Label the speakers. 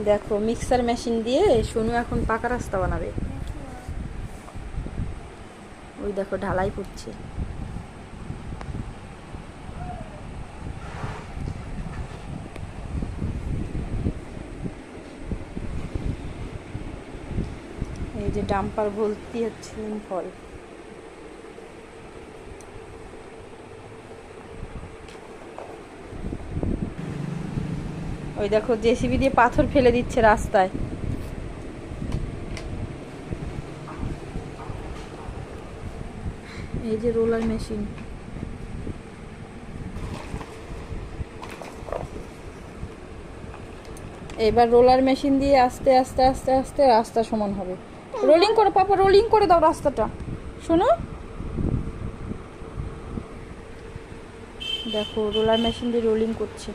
Speaker 1: দেখো mixer machine দিয়ে সোনু এখন পাকা রাস্তা বানাবে। ওই দেখো ঢালাই করছে। এই যে ডাম্পার ভর্তি হচ্ছে ফল। ওই দেখো জেসিবি দিয়ে পাথর ফেলে দিচ্ছে রাস্তায়। এই যে রোলার মেশিন। এবার রোলার মেশিন দিয়ে আস্তে আস্তে আস্তে আস্তে রাস্তা সমান হবে। রোলিং করে পাপা, রোলিং করে দাও রাস্তাটা। শোনো, দেখো রোলার মেশিন দিয়ে রোলিং করছে।